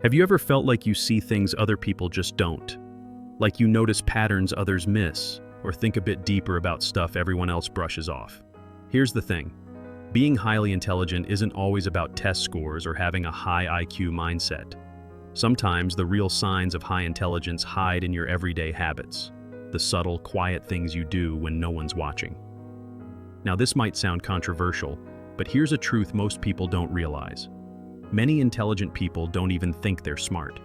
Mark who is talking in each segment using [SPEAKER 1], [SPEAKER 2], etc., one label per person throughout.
[SPEAKER 1] Have you ever felt like you see things other people just don't? Like you notice patterns others miss, or think a bit deeper about stuff everyone else brushes off? Here's the thing. Being highly intelligent isn't always about test scores or having a high IQ mindset. Sometimes the real signs of high intelligence hide in your everyday habits, the subtle, quiet things you do when no one's watching. Now, this might sound controversial, but here's a truth most people don't realize. Many intelligent people don't even think they're smart.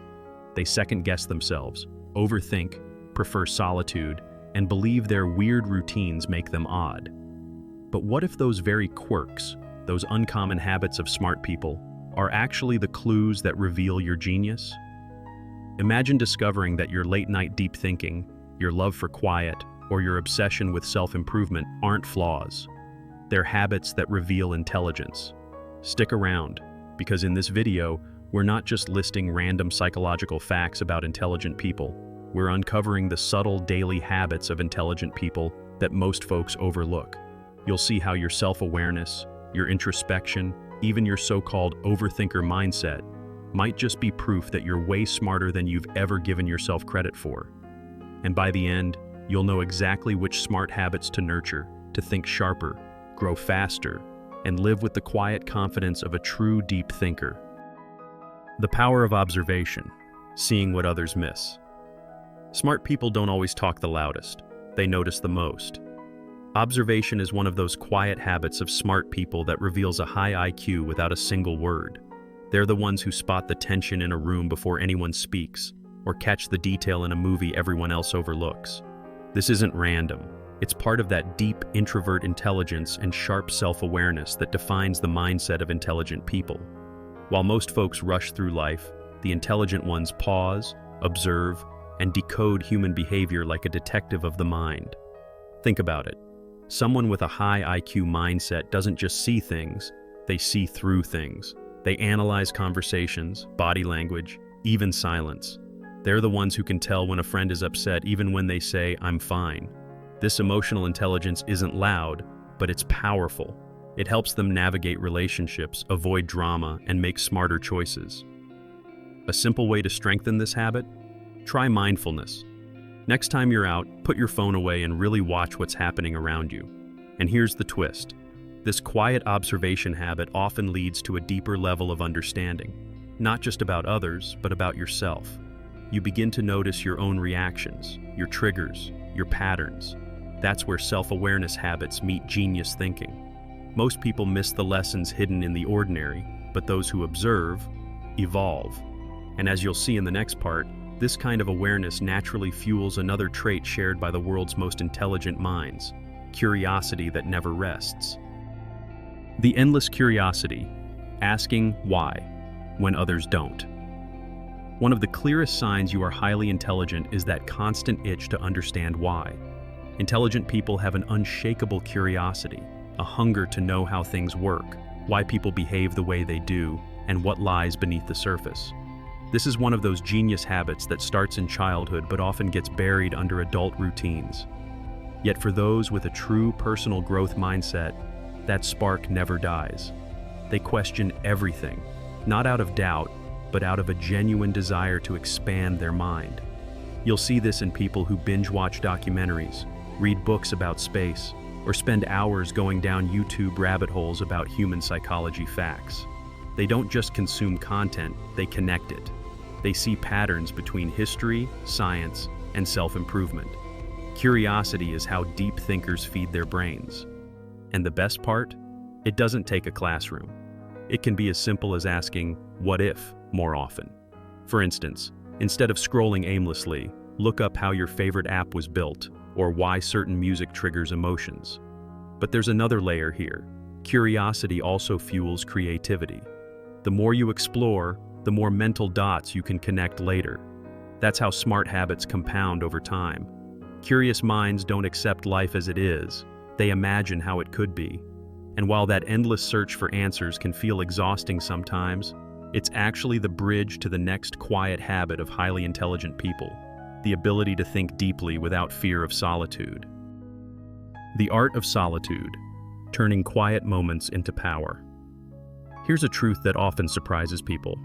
[SPEAKER 1] They second-guess themselves, overthink, prefer solitude, and believe their weird routines make them odd. But what if those very quirks, those uncommon habits of smart people, are actually the clues that reveal your genius? Imagine discovering that your late-night deep thinking, your love for quiet, or your obsession with self-improvement aren't flaws. They're habits that reveal intelligence. Stick around, because in this video, we're not just listing random psychological facts about intelligent people. We're uncovering the subtle daily habits of intelligent people that most folks overlook. You'll see how your self-awareness, your introspection, even your so-called overthinker mindset might just be proof that you're way smarter than you've ever given yourself credit for. And by the end, you'll know exactly which smart habits to nurture, to think sharper, grow faster, and live with the quiet confidence of a true deep thinker. The power of observation, seeing what others miss. Smart people don't always talk the loudest. They notice the most. Observation is one of those quiet habits of smart people that reveals a high IQ without a single word. They're the ones who spot the tension in a room before anyone speaks, or catch the detail in a movie everyone else overlooks. This isn't random. It's part of that deep introvert intelligence and sharp self-awareness that defines the mindset of intelligent people. While most folks rush through life, the intelligent ones pause, observe, and decode human behavior like a detective of the mind. Think about it. Someone with a high IQ mindset doesn't just see things, they see through things. They analyze conversations, body language, even silence. They're the ones who can tell when a friend is upset even when they say, "I'm fine." This emotional intelligence isn't loud, but it's powerful. It helps them navigate relationships, avoid drama, and make smarter choices. A simple way to strengthen this habit? Try mindfulness. Next time you're out, put your phone away and really watch what's happening around you. And here's the twist. This quiet observation habit often leads to a deeper level of understanding, not just about others, but about yourself. You begin to notice your own reactions, your triggers, your patterns. That's where self-awareness habits meet genius thinking. Most people miss the lessons hidden in the ordinary, but those who observe, evolve. And as you'll see in the next part, this kind of awareness naturally fuels another trait shared by the world's most intelligent minds, curiosity that never rests. The endless curiosity, asking why, when others don't. One of the clearest signs you are highly intelligent is that constant itch to understand why. Intelligent people have an unshakable curiosity, a hunger to know how things work, why people behave the way they do, and what lies beneath the surface. This is one of those genius habits that starts in childhood but often gets buried under adult routines. Yet for those with a true personal growth mindset, that spark never dies. They question everything, not out of doubt, but out of a genuine desire to expand their mind. You'll see this in people who binge-watch documentaries, read books about space, or spend hours going down YouTube rabbit holes about human psychology facts. They don't just consume content, they connect it. They see patterns between history, science, and self-improvement. Curiosity is how deep thinkers feed their brains. And the best part? It doesn't take a classroom. It can be as simple as asking, "What if?" more often. For instance, instead of scrolling aimlessly, look up how your favorite app was built, or why certain music triggers emotions. But there's another layer here. Curiosity also fuels creativity. The more you explore, the more mental dots you can connect later. That's how smart habits compound over time. Curious minds don't accept life as it is, they imagine how it could be. And while that endless search for answers can feel exhausting sometimes, it's actually the bridge to the next quiet habit of highly intelligent people, the ability to think deeply without fear of solitude. The art of solitude, turning quiet moments into power. Here's a truth that often surprises people.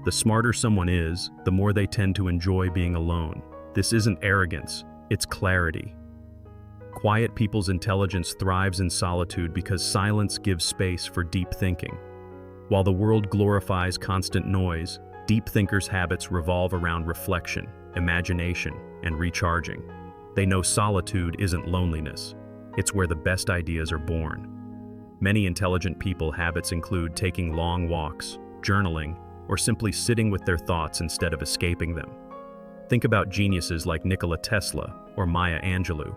[SPEAKER 1] The smarter someone is, the more they tend to enjoy being alone. This isn't arrogance, it's clarity. Quiet people's intelligence thrives in solitude because silence gives space for deep thinking. While the world glorifies constant noise, deep thinkers' habits revolve around reflection, imagination, and recharging. They know solitude isn't loneliness. It's where the best ideas are born. Many intelligent people habits include taking long walks, journaling, or simply sitting with their thoughts instead of escaping them. Think about geniuses like Nikola Tesla or Maya Angelou.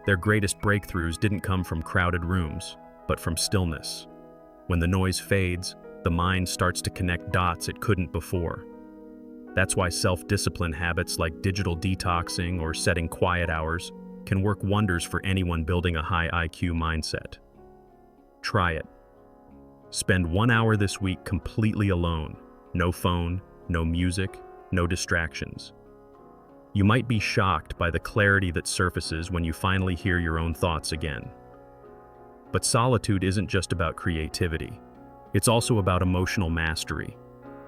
[SPEAKER 1] Their greatest breakthroughs didn't come from crowded rooms, but from stillness. When the noise fades, the mind starts to connect dots it couldn't before. That's why self-discipline habits like digital detoxing or setting quiet hours can work wonders for anyone building a high IQ mindset. Try it. Spend 1 hour this week completely alone. No phone, no music, no distractions. You might be shocked by the clarity that surfaces when you finally hear your own thoughts again. But solitude isn't just about creativity. It's also about emotional mastery.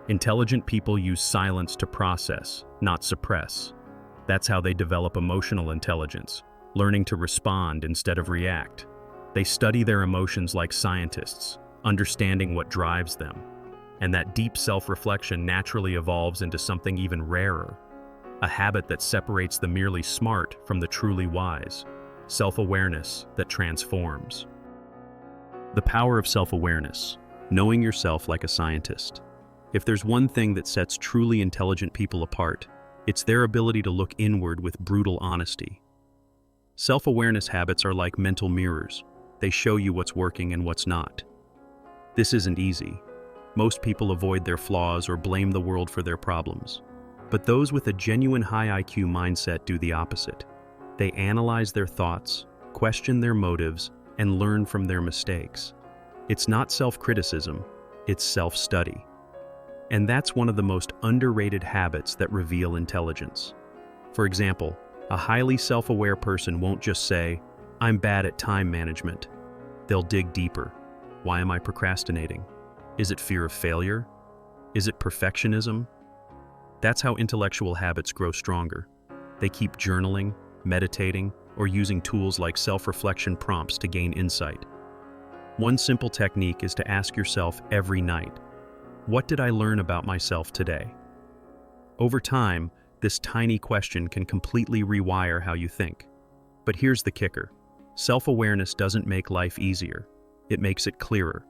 [SPEAKER 1] Intelligent people use silence to process, not suppress. That's how they develop emotional intelligence, learning to respond instead of react. They study their emotions like scientists, understanding what drives them. And that deep self-reflection naturally evolves into something even rarer, a habit that separates the merely smart from the truly wise, self-awareness that transforms. The power of self-awareness, knowing yourself like a scientist. If there's one thing that sets truly intelligent people apart, it's their ability to look inward with brutal honesty. Self-awareness habits are like mental mirrors. They show you what's working and what's not. This isn't easy. Most people avoid their flaws or blame the world for their problems. But those with a genuine high IQ mindset do the opposite. They analyze their thoughts, question their motives, and learn from their mistakes. It's not self-criticism, it's self-study. And that's one of the most underrated habits that reveal intelligence. For example, a highly self-aware person won't just say, "I'm bad at time management." They'll dig deeper. Why am I procrastinating? Is it fear of failure? Is it perfectionism? That's how intellectual habits grow stronger. They keep journaling, meditating, or using tools like self-reflection prompts to gain insight. One simple technique is to ask yourself every night, what did I learn about myself today? Over time, this tiny question can completely rewire how you think. But here's the kicker. Self-awareness doesn't make life easier. It makes it clearer.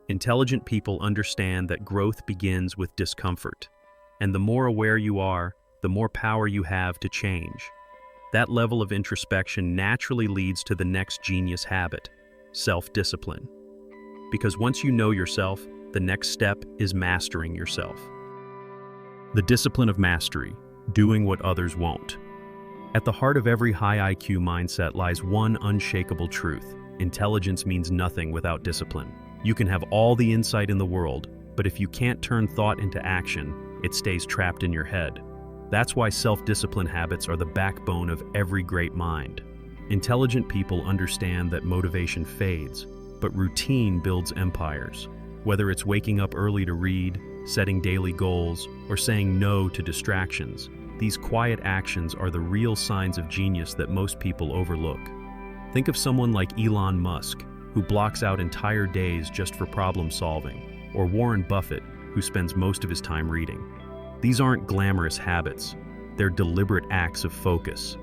[SPEAKER 1] Intelligent people understand that growth begins with discomfort. And the more aware you are, the more power you have to change. That level of introspection naturally leads to the next genius habit, self-discipline. Because once you know yourself, the next step is mastering yourself. The discipline of mastery, doing what others won't. At the heart of every high IQ mindset lies one unshakable truth. Intelligence means nothing without discipline. You can have all the insight in the world, but if you can't turn thought into action, it stays trapped in your head. That's why self-discipline habits are the backbone of every great mind. Intelligent people understand that motivation fades, but routine builds empires. Whether it's waking up early to read, setting daily goals, or saying no to distractions, these quiet actions are the real signs of genius that most people overlook. Think of someone like Elon Musk, who blocks out entire days just for problem solving, or Warren Buffett, who spends most of his time reading. These aren't glamorous habits, they're deliberate acts of focus.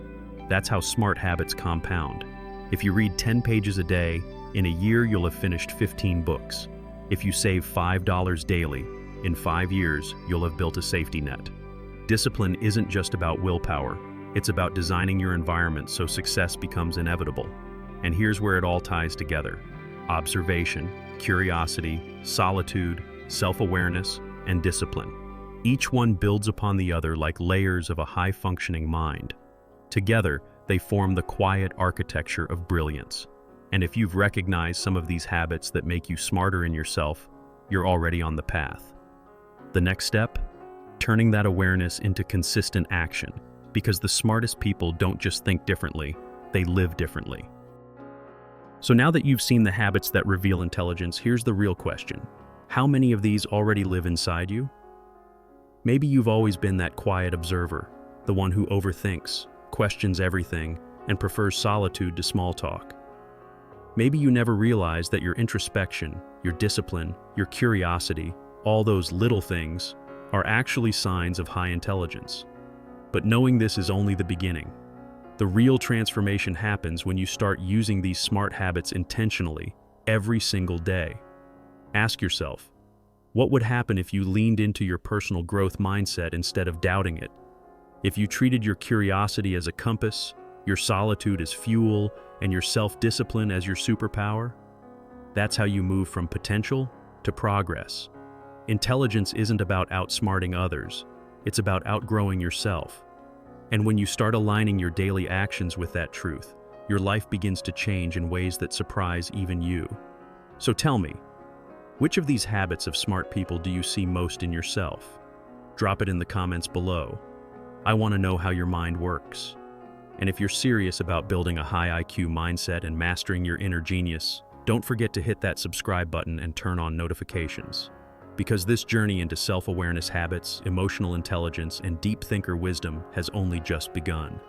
[SPEAKER 1] That's how smart habits compound. If you read 10 pages a day, in a year you'll have finished 15 books. If you save $5 daily, in 5 years you'll have built a safety net. Discipline isn't just about willpower, it's about designing your environment so success becomes inevitable. And here's where it all ties together. Observation, curiosity, solitude, self-awareness, and discipline. Each one builds upon the other like layers of a high-functioning mind. Together, they form the quiet architecture of brilliance. And if you've recognized some of these habits that make you smarter in yourself, you're already on the path. The next step? Turning that awareness into consistent action. Because the smartest people don't just think differently, they live differently. So now that you've seen the habits that reveal intelligence, here's the real question. How many of these already live inside you? Maybe you've always been that quiet observer, the one who overthinks, questions everything, and prefers solitude to small talk. Maybe you never realized that your introspection, your discipline, your curiosity, all those little things, are actually signs of high intelligence. But knowing this is only the beginning. The real transformation happens when you start using these smart habits intentionally, every single day. Ask yourself, what would happen if you leaned into your personal growth mindset instead of doubting it? If you treated your curiosity as a compass, your solitude as fuel, and your self-discipline as your superpower? That's how you move from potential to progress. Intelligence isn't about outsmarting others, it's about outgrowing yourself. And when you start aligning your daily actions with that truth, your life begins to change in ways that surprise even you. So tell me, which of these habits of smart people do you see most in yourself? Drop it in the comments below. I want to know how your mind works. And if you're serious about building a high IQ mindset and mastering your inner genius, don't forget to hit that subscribe button and turn on notifications. Because this journey into self-awareness habits, emotional intelligence, and deep thinker wisdom has only just begun.